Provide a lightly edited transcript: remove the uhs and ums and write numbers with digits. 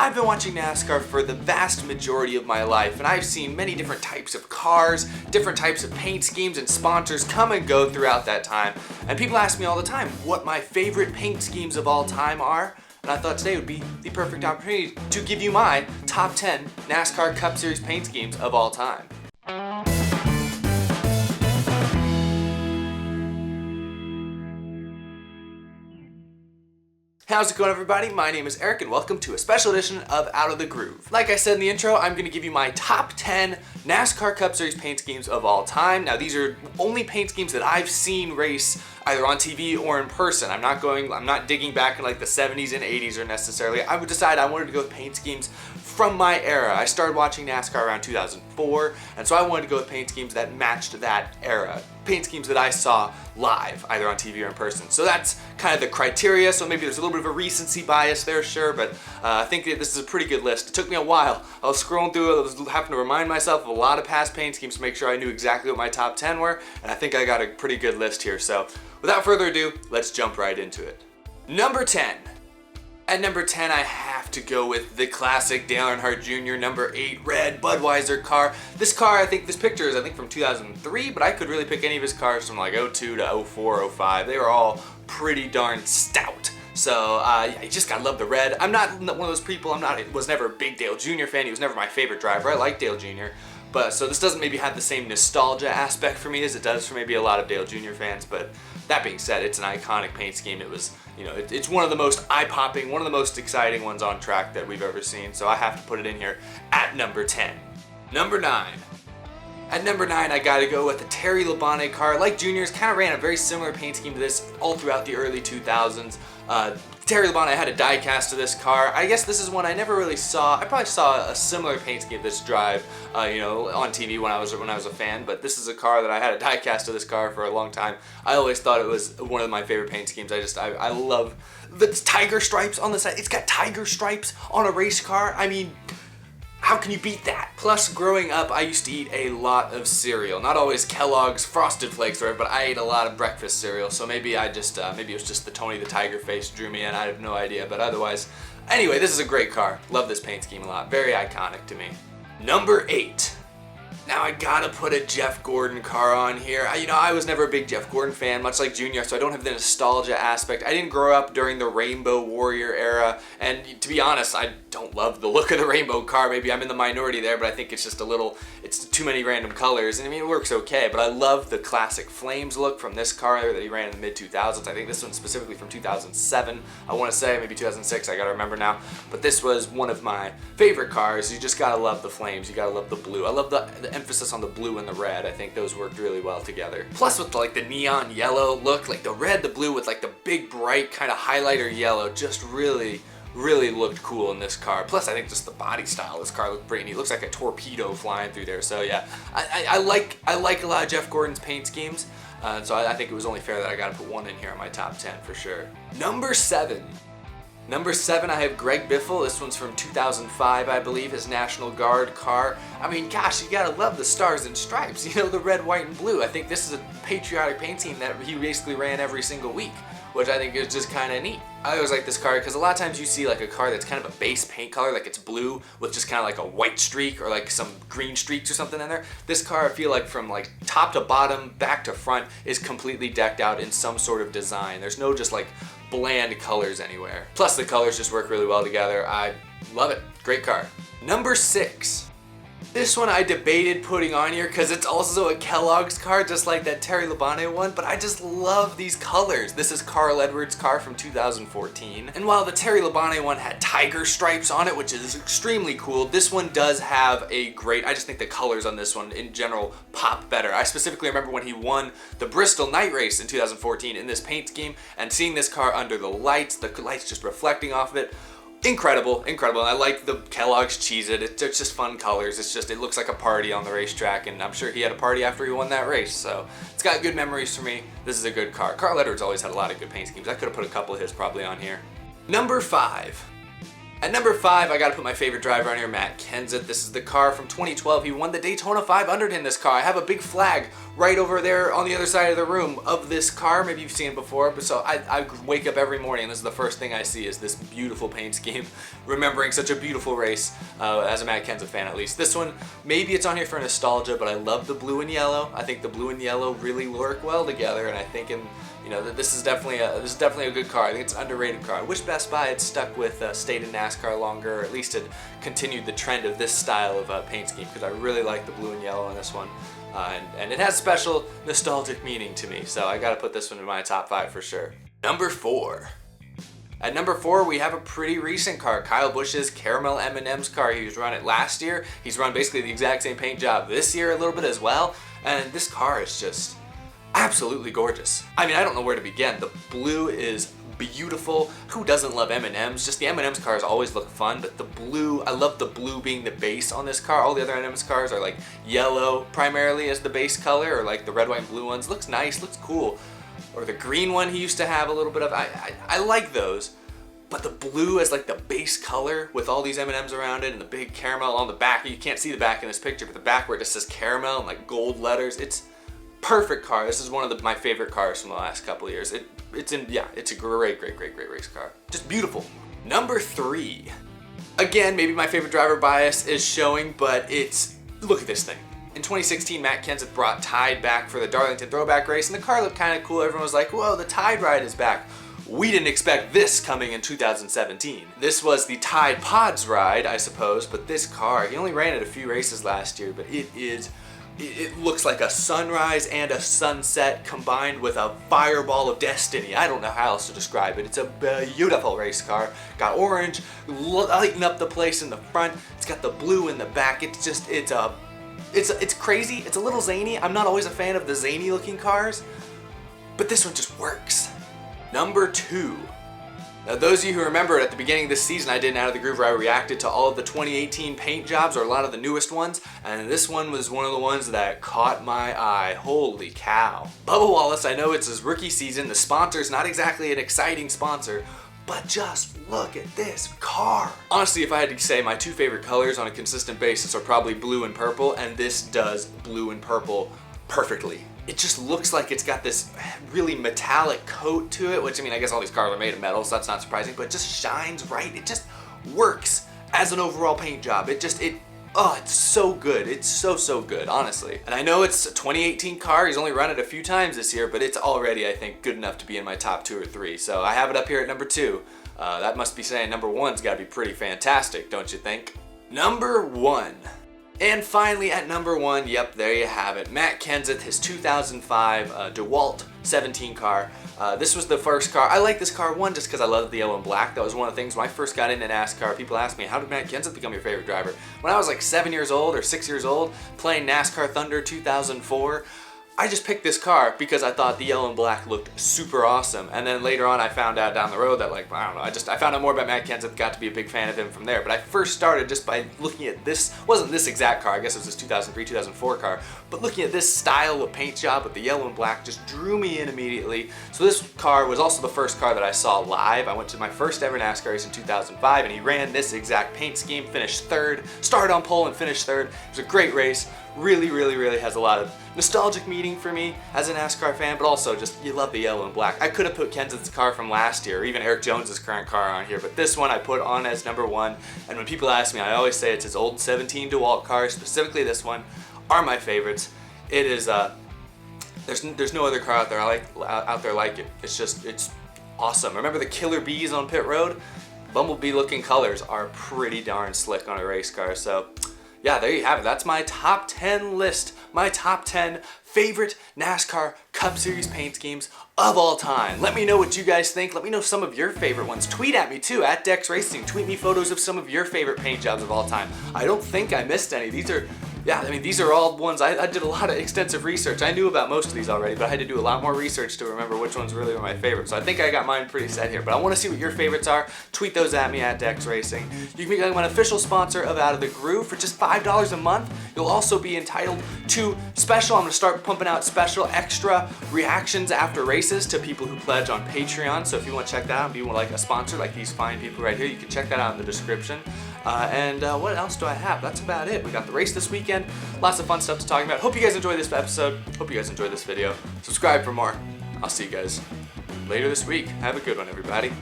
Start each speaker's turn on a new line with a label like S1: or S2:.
S1: I've been watching NASCAR for the vast majority of my life, and I've seen many different types of cars, different types of paint schemes and sponsors come and go throughout that time. And people ask me all the time what my favorite paint schemes of all time are. And I thought today would be the perfect opportunity to give you my top 10 NASCAR Cup Series paint schemes of all time. How's it going, everybody? My name is Eric and welcome to a special edition of Out of the Groove. Like I said in the intro, I'm going to give you my top 10 NASCAR Cup Series paint schemes of all time. Now these are only paint schemes that I've seen race either on TV or in person. I'm not digging back in like the 70s and 80s or necessarily. I would decide I wanted to go with paint schemes from my era. I started watching NASCAR around 2004, and so I wanted to go with paint schemes that matched that era. Paint schemes that I saw live, either on TV or in person. So that's kind of the criteria, so maybe there's a little bit of a recency bias there, sure, but I think that this is a pretty good list. It took me a while. I was scrolling through it, I was having to remind myself of a lot of past paint schemes to make sure I knew exactly what my top 10 were, and I think I got a pretty good list here. So without further ado, let's jump right into it. Number 10. At number 10, I have to go with the classic Dale Earnhardt Jr. number 8 red Budweiser car. This car, this picture is from 2003, but I could really pick any of his cars from like 02 to 04, 05. They were all pretty darn stout. So I just gotta love the red. I'm not one of those people, was never a big Dale Jr. fan. He was never my favorite driver. I like Dale Jr. But so this doesn't maybe have the same nostalgia aspect for me as it does for maybe a lot of Dale Jr. fans. But that being said, it's an iconic paint scheme. It was, it's one of the most eye-popping, one of the most exciting ones on track that we've ever seen. So I have to put it in here at number 10. Number 9. At number 9, I gotta go with the Terry Labonte car. Like Junior's, kind of ran a very similar paint scheme to this all throughout the early 2000s. Terry Labonte had a die cast of this car. I guess this is one I never really saw. I probably saw a similar paint scheme of this drive, on TV when I was a fan. But this is a car that I had a die cast of this car for a long time. I always thought it was one of my favorite paint schemes. I love the tiger stripes on the side. It's got tiger stripes on a race car. I mean, how can you beat that? Plus, growing up, I used to eat a lot of cereal. Not always Kellogg's Frosted Flakes, but I ate a lot of breakfast cereal. So maybe maybe it was just the Tony the Tiger face drew me in. I have no idea, but otherwise, anyway, this is a great car. Love this paint scheme a lot. Very iconic to me. Number 8. Now I gotta put a Jeff Gordon car on here. I was never a big Jeff Gordon fan, much like Junior, so I don't have the nostalgia aspect. I didn't grow up during the Rainbow Warrior era, and to be honest, I don't love the look of the rainbow car. Maybe I'm in the minority there, but I think it's just it's too many random colors, and it works okay, but I love the classic Flames look from this car that he ran in the mid-2000s. I think this one's specifically from 2007, I want to say, maybe 2006, I gotta remember now, but this was one of my favorite cars. You just gotta love the Flames, you gotta love the blue. I love the emphasis on the blue and the red. I think those worked really well together. Plus with like the neon yellow look, like the red, the blue with like the big bright kind of highlighter yellow, just really looked cool in this car. Plus I think just the body style of this car looked pretty neat. It looks like a torpedo flying through there. So yeah, I like a lot of Jeff Gordon's paint schemes. So I think it was only fair that I gotta put one in here on my top 10 for sure. Number 7. Number 7, I have Greg Biffle. This one's from 2005, I believe, his National Guard car. I mean, gosh, you gotta love the stars and stripes, the red, white, and blue. I think this is a patriotic paint scheme that he basically ran every single week, which I think is just kind of neat. I always like this car because a lot of times you see like a car that's kind of a base paint color, like it's blue with just kind of like a white streak or like some green streaks or something in there. This car, I feel like from like top to bottom, back to front, is completely decked out in some sort of design. There's no just like bland colors anywhere. Plus the colors just work really well together. I love it. Great car. Number 6. This one I debated putting on here because it's also a Kellogg's car, just like that Terry Labonte one, but I just love these colors. This is Carl Edwards' car from 2014. And while the Terry Labonte one had tiger stripes on it, which is extremely cool, this one does have I just think the colors on this one in general pop better. I specifically remember when he won the Bristol night race in 2014 in this paint scheme, and seeing this car under the lights just reflecting off of it. Incredible. I like the Kellogg's Cheez-It. It's just fun colors. It looks like a party on the racetrack, and I'm sure he had a party after he won that race, so it's got good memories for me. This is a good car. Carl Edwards always had a lot of good paint schemes. I could have put a couple of his probably on here. Number 5. At number 5, I gotta put my favorite driver on here, Matt Kenseth. This is the car from 2012. He won the Daytona 500 in this car. I have a big flag right over there on the other side of the room of this car. Maybe you've seen it before, but so I wake up every morning and this is the first thing I see is this beautiful paint scheme, remembering such a beautiful race, as a Matt Kenseth fan at least. This one, maybe it's on here for nostalgia, but I love the blue and yellow. I think the blue and yellow really work well together, and I think this is definitely a good car. I think it's an underrated car. I wish Best Buy had stuck with stayed in NASCAR longer, or at least had continued the trend of this style of paint scheme, because I really like the blue and yellow on this one. And it has special nostalgic meaning to me, so I gotta put this one in my top 5 for sure. Number 4. At number 4, we have a pretty recent car, Kyle Busch's Caramel M&M's car. He was run it last year. He's run basically the exact same paint job this year a little bit as well, and this car is just absolutely gorgeous. I mean, I don't know where to begin. The blue is beautiful. Who doesn't love M&M's? Just the M&M's cars always look fun, but the blue, I love the blue being the base on this car. All the other M&M's cars are like yellow primarily as the base color, or like the red, white, and blue ones. Looks nice, looks cool. Or the green one he used to have a little bit of. I like those. But the blue as like the base color with all these M&M's around it and the big caramel on the back. You can't see the back in this picture, but the back where it just says caramel and like gold letters. It's perfect car. This is one of my favorite cars from the last couple of years. It's a great race car. Just beautiful. Number 3. Again, maybe my favorite driver bias is showing, but look at this thing. In 2016, Matt Kenseth brought Tide back for the Darlington Throwback race, and the car looked kind of cool. Everyone was like, whoa, the Tide ride is back. We didn't expect this coming in 2017. This was the Tide Pods ride, I suppose, but this car, he only ran it a few races last year, but it looks like a sunrise and a sunset combined with a fireball of destiny. I don't know how else to describe it. It's a beautiful race car. Got orange, lighting up the place in the front. It's got the blue in the back. It's crazy. It's a little zany. I'm not always a fan of the zany looking cars, but this one just works. Number 2. Now, those of you who remember at the beginning of this season, I did an Out of the Groove where I reacted to all of the 2018 paint jobs, or a lot of the newest ones, and this one was one of the ones that caught my eye. Holy cow. Bubba Wallace, I know it's his rookie season. The sponsor's not exactly an exciting sponsor, but just look at this car. Honestly, if I had to say my 2 favorite colors on a consistent basis are probably blue and purple, and this does blue and purple perfectly. It just looks like it's got this really metallic coat to it, which, I mean, I guess all these cars are made of metal, so that's not surprising, but it just shines right. It just works as an overall paint job. It's so good. It's so good, honestly. And I know it's a 2018 car. He's only run it a few times this year, but it's already, I think, good enough to be in my top 2 or 3. So I have it up here at number 2. That must be saying number 1's gotta be pretty fantastic, don't you think? Number 1. And finally at number 1, yep, there you have it. Matt Kenseth, his 2005 DeWalt 17 car. This was the first car. I like this car, one, just because I love the yellow and black. That was one of the things when I first got into NASCAR, people asked me, how did Matt Kenseth become your favorite driver? When I was like 7 years old or 6 years old, playing NASCAR Thunder 2004, I just picked this car because I thought the yellow and black looked super awesome. And then later on I found out down the road that, like, I don't know, I found out more about Matt Kenseth, got to be a big fan of him from there. But I first started just by looking at this, wasn't this exact car, I guess it was this 2003, 2004 car, but looking at this style of paint job with the yellow and black just drew me in immediately. So this car was also the first car that I saw live. I went to my first ever NASCAR race in 2005 and he ran this exact paint scheme, finished 3rd, started on pole and finished 3rd. It was a great race. Really has a lot of nostalgic meaning for me as a NASCAR fan, but also just, you love the yellow and black. I could have put Kenseth's car from last year, or even Eric Jones's current car on here, but this one I put on as number 1, and when people ask me, I always say it's his old 17 DeWalt car, specifically this one, are my favorites. It is, there's no other car out there like it. It's awesome. Remember the Killer Bees on pit road? Bumblebee looking colors are pretty darn slick on a race car, so yeah, there you have it. That's my top 10 list. My top 10 favorite NASCAR Cup Series paint schemes of all time. Let me know what you guys think. Let me know some of your favorite ones. Tweet at me too, at Dex Racing. Tweet me photos of some of your favorite paint jobs of all time. I don't think I missed any. These are yeah, I mean, these are all ones, I did a lot of extensive research. I knew about most of these already, but I had to do a lot more research to remember which ones really were my favorites. So I think I got mine pretty set here, but I want to see what your favorites are. Tweet those at me at Dex Racing. You can become an official sponsor of Out of the Groove for just $5 a month. You'll also be entitled to special, I'm going to start pumping out special extra reactions after races to people who pledge on Patreon. So if you want to check that out and be like a sponsor like these fine people right here, you can check that out in the description. What else do I have? That's about it. We got the race this weekend. Lots of fun stuff to talk about. Hope you guys enjoyed this episode. Hope you guys enjoyed this video. Subscribe for more. I'll see you guys later this week. Have a good one, everybody.